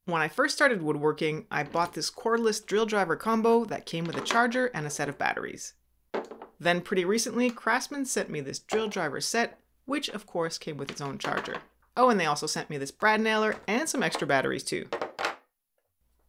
When I first started woodworking, I bought this cordless drill driver combo that came with a charger and a set of batteries. Then pretty recently, Craftsman sent me this drill driver set, which of course came with its own charger. Oh, and they also sent me this brad nailer and some extra batteries too.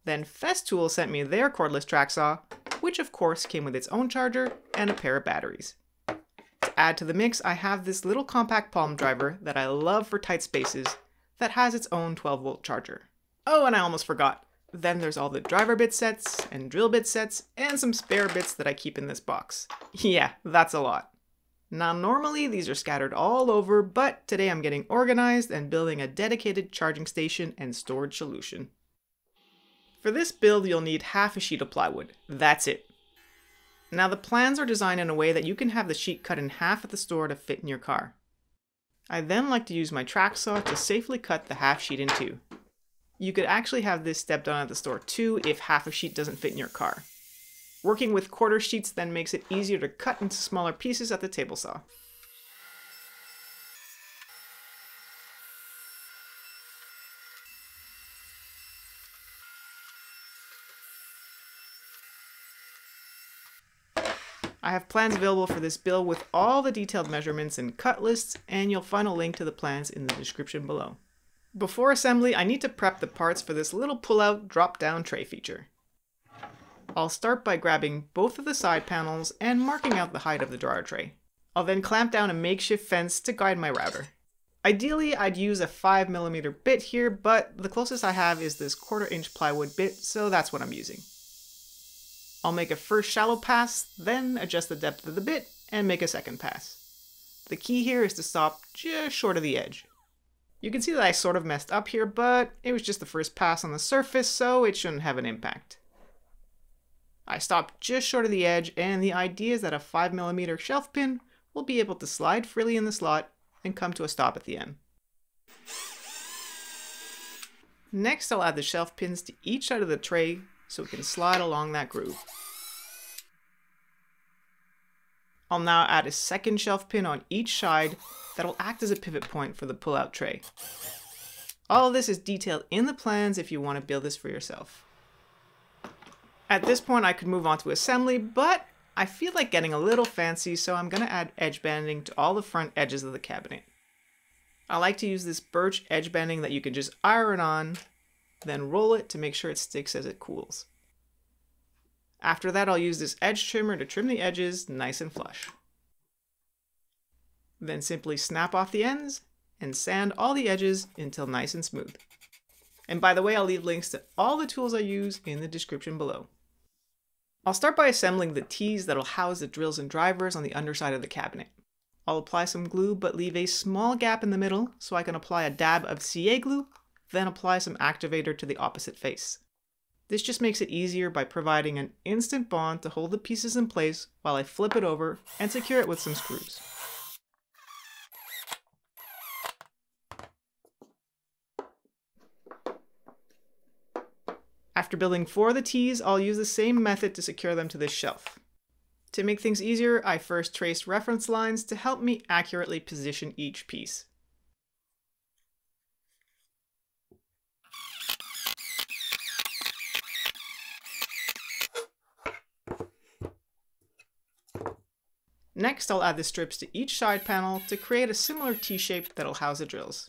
Then Festool sent me their cordless track saw, which of course came with its own charger and a pair of batteries. To add to the mix, I have this little compact palm driver that I love for tight spaces that has its own 12-volt charger. Oh, and I almost forgot. Then there's all the driver bit sets and drill bit sets and some spare bits that I keep in this box. Yeah, that's a lot. Now normally these are scattered all over, but today I'm getting organized and building a dedicated charging station and storage solution. For this build you'll need half a sheet of plywood. That's it. Now the plans are designed in a way that you can have the sheet cut in half at the store to fit in your car. I then like to use my track saw to safely cut the half sheet in two. You could actually have this step done at the store too if half a sheet doesn't fit in your car. Working with quarter sheets then makes it easier to cut into smaller pieces at the table saw. I have plans available for this build with all the detailed measurements and cut lists, and you'll find a link to the plans in the description below. Before assembly, I need to prep the parts for this little pull-out drop-down tray feature. I'll start by grabbing both of the side panels and marking out the height of the drawer tray. I'll then clamp down a makeshift fence to guide my router. Ideally, I'd use a 5mm bit here, but the closest I have is this 1/4" plywood bit, so that's what I'm using. I'll make a first shallow pass, then adjust the depth of the bit and make a second pass. The key here is to stop just short of the edge. You can see that I sort of messed up here, but it was just the first pass on the surface, so it shouldn't have an impact. I stopped just short of the edge, and the idea is that a 5mm shelf pin will be able to slide freely in the slot and come to a stop at the end. Next, I'll add the shelf pins to each side of the tray so it can slide along that groove. I'll now add a second shelf pin on each side that'll act as a pivot point for the pull-out tray. All of this is detailed in the plans if you want to build this for yourself. At this point I could move on to assembly, but I feel like getting a little fancy, so I'm going to add edge banding to all the front edges of the cabinet. I like to use this birch edge banding that you can just iron on, then roll it to make sure it sticks as it cools. After that, I'll use this edge trimmer to trim the edges nice and flush. Then simply snap off the ends and sand all the edges until nice and smooth. And by the way, I'll leave links to all the tools I use in the description below. I'll start by assembling the T's that'll house the drills and drivers on the underside of the cabinet. I'll apply some glue but leave a small gap in the middle so I can apply a dab of CA glue, then apply some activator to the opposite face. This just makes it easier by providing an instant bond to hold the pieces in place while I flip it over and secure it with some screws. After building 4 of the T's, I'll use the same method to secure them to this shelf. To make things easier, I first traced reference lines to help me accurately position each piece. Next, I'll add the strips to each side panel to create a similar T-shape that'll house the drills.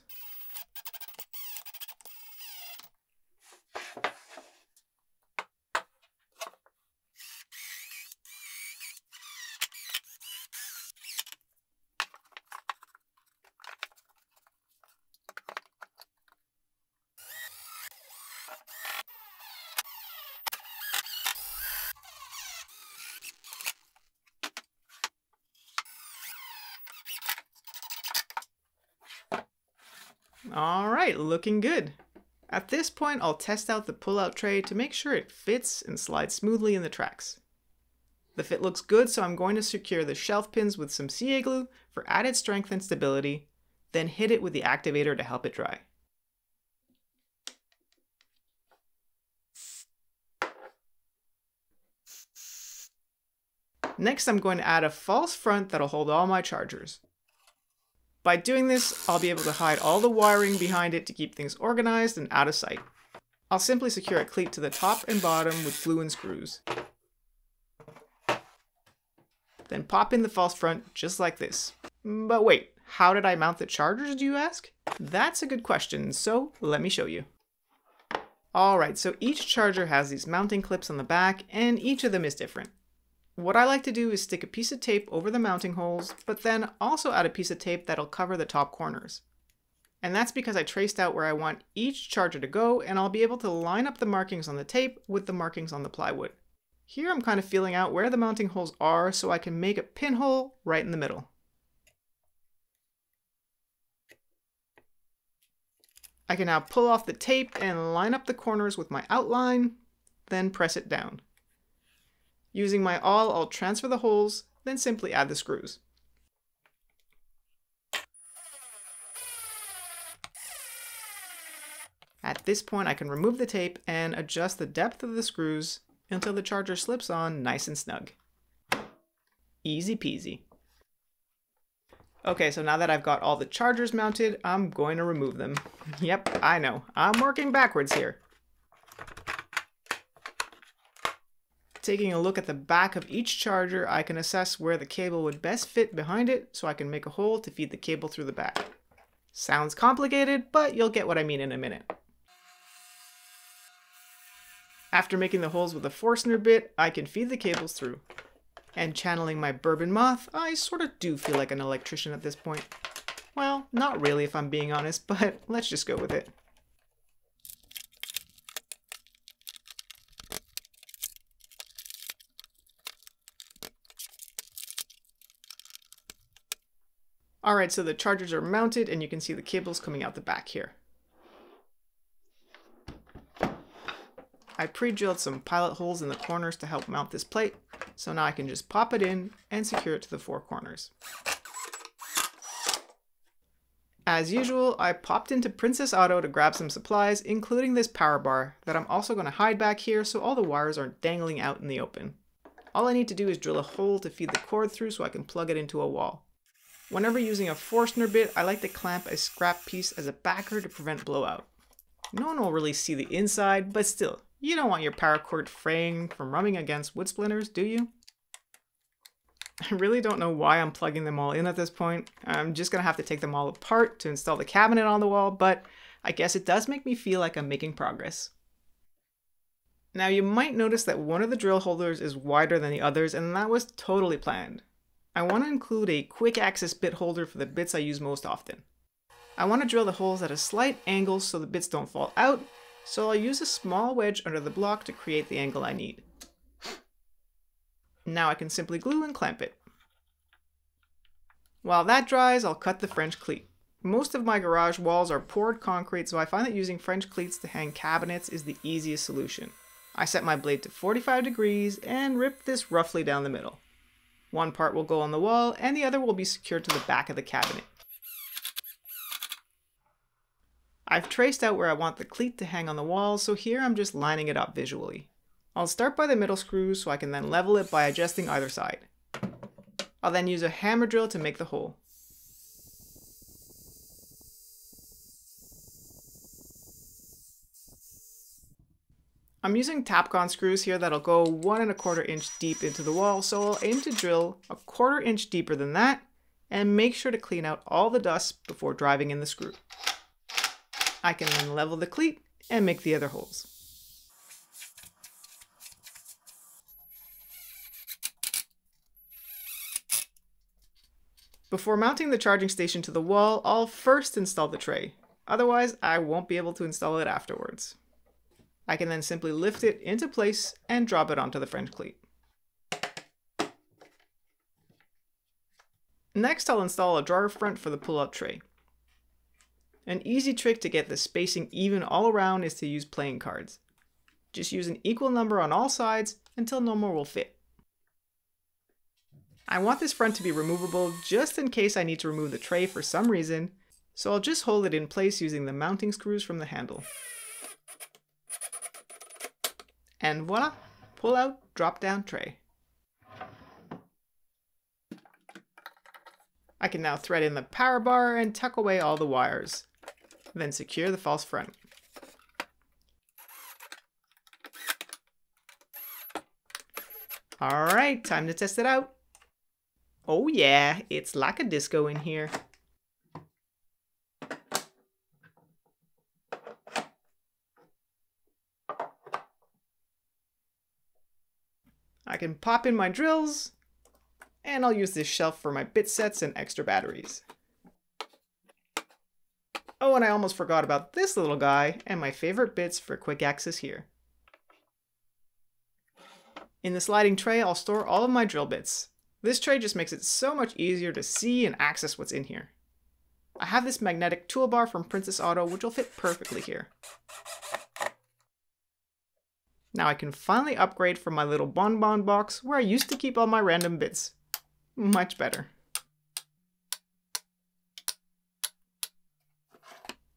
Alright, looking good. At this point, I'll test out the pull-out tray to make sure it fits and slides smoothly in the tracks. The fit looks good, so I'm going to secure the shelf pins with some CA glue for added strength and stability, then hit it with the activator to help it dry. Next, I'm going to add a false front that'll hold all my chargers. By doing this, I'll be able to hide all the wiring behind it to keep things organized and out of sight. I'll simply secure a cleat to the top and bottom with glue and screws. Then pop in the false front just like this. But wait, how did I mount the chargers, do you ask? That's a good question, so let me show you. Alright, so each charger has these mounting clips on the back, and each of them is different. What I like to do is stick a piece of tape over the mounting holes, but then also add a piece of tape that'll cover the top corners. And that's because I traced out where I want each charger to go, and I'll be able to line up the markings on the tape with the markings on the plywood. Here I'm kind of feeling out where the mounting holes are so I can make a pinhole right in the middle. I can now pull off the tape and line up the corners with my outline, then press it down. Using my awl, I'll transfer the holes, then simply add the screws. At this point, I can remove the tape and adjust the depth of the screws until the charger slips on nice and snug. Easy peasy. Okay, so now that I've got all the chargers mounted, I'm going to remove them. Yep, I know, I'm working backwards here. Taking a look at the back of each charger, I can assess where the cable would best fit behind it so I can make a hole to feed the cable through the back. Sounds complicated, but you'll get what I mean in a minute. After making the holes with a Forstner bit, I can feed the cables through. And channeling my bourbon moth, I sort of do feel like an electrician at this point. Well, not really if I'm being honest, but let's just go with it. Alright, so the chargers are mounted and you can see the cables coming out the back here. I pre-drilled some pilot holes in the corners to help mount this plate, so now I can just pop it in and secure it to the four corners. As usual, I popped into Princess Auto to grab some supplies, including this power bar that I'm also going to hide back here so all the wires aren't dangling out in the open. All I need to do is drill a hole to feed the cord through so I can plug it into a wall. Whenever using a Forstner bit, I like to clamp a scrap piece as a backer to prevent blowout. No one will really see the inside, but still, you don't want your power cord fraying from rubbing against wood splinters, do you? I really don't know why I'm plugging them all in at this point. I'm just gonna have to take them all apart to install the cabinet on the wall, but I guess it does make me feel like I'm making progress. Now you might notice that one of the drill holders is wider than the others, and that was totally planned. I want to include a quick access bit holder for the bits I use most often. I want to drill the holes at a slight angle so the bits don't fall out, so I'll use a small wedge under the block to create the angle I need. Now I can simply glue and clamp it. While that dries, I'll cut the French cleat. Most of my garage walls are poured concrete, so I find that using French cleats to hang cabinets is the easiest solution. I set my blade to 45 degrees and rip this roughly down the middle. One part will go on the wall and the other will be secured to the back of the cabinet. I've traced out where I want the cleat to hang on the wall, so here I'm just lining it up visually. I'll start by the middle screw so I can then level it by adjusting either side. I'll then use a hammer drill to make the hole. I'm using Tapcon screws here that'll go 1 1/4 inch deep into the wall, so I'll aim to drill 1/4 inch deeper than that and make sure to clean out all the dust before driving in the screw. I can then level the cleat and make the other holes. Before mounting the charging station to the wall, I'll first install the tray. Otherwise, I won't be able to install it afterwards. I can then simply lift it into place and drop it onto the French cleat. Next, I'll install a drawer front for the pull-out tray. An easy trick to get the spacing even all around is to use playing cards. Just use an equal number on all sides until no more will fit. I want this front to be removable just in case I need to remove the tray for some reason, so I'll just hold it in place using the mounting screws from the handle. And voila, pull out, drop down tray. I can now thread in the power bar and tuck away all the wires. Then secure the false front. Alright, time to test it out. Oh yeah, it's like a disco in here. I can pop in my drills, and I'll use this shelf for my bit sets and extra batteries. Oh, and I almost forgot about this little guy and my favorite bits for quick access here. In the sliding tray, I'll store all of my drill bits. This tray just makes it so much easier to see and access what's in here. I have this magnetic toolbar from Princess Auto, which will fit perfectly here. Now I can finally upgrade from my little bonbon box where I used to keep all my random bits. Much better.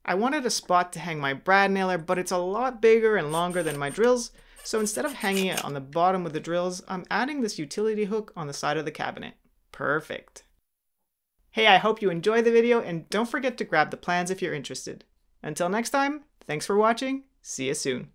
I wanted a spot to hang my brad nailer, but it's a lot bigger and longer than my drills, so instead of hanging it on the bottom of the drills, I'm adding this utility hook on the side of the cabinet. Perfect. Hey, I hope you enjoyed the video, and don't forget to grab the plans if you're interested. Until next time, thanks for watching, see you soon.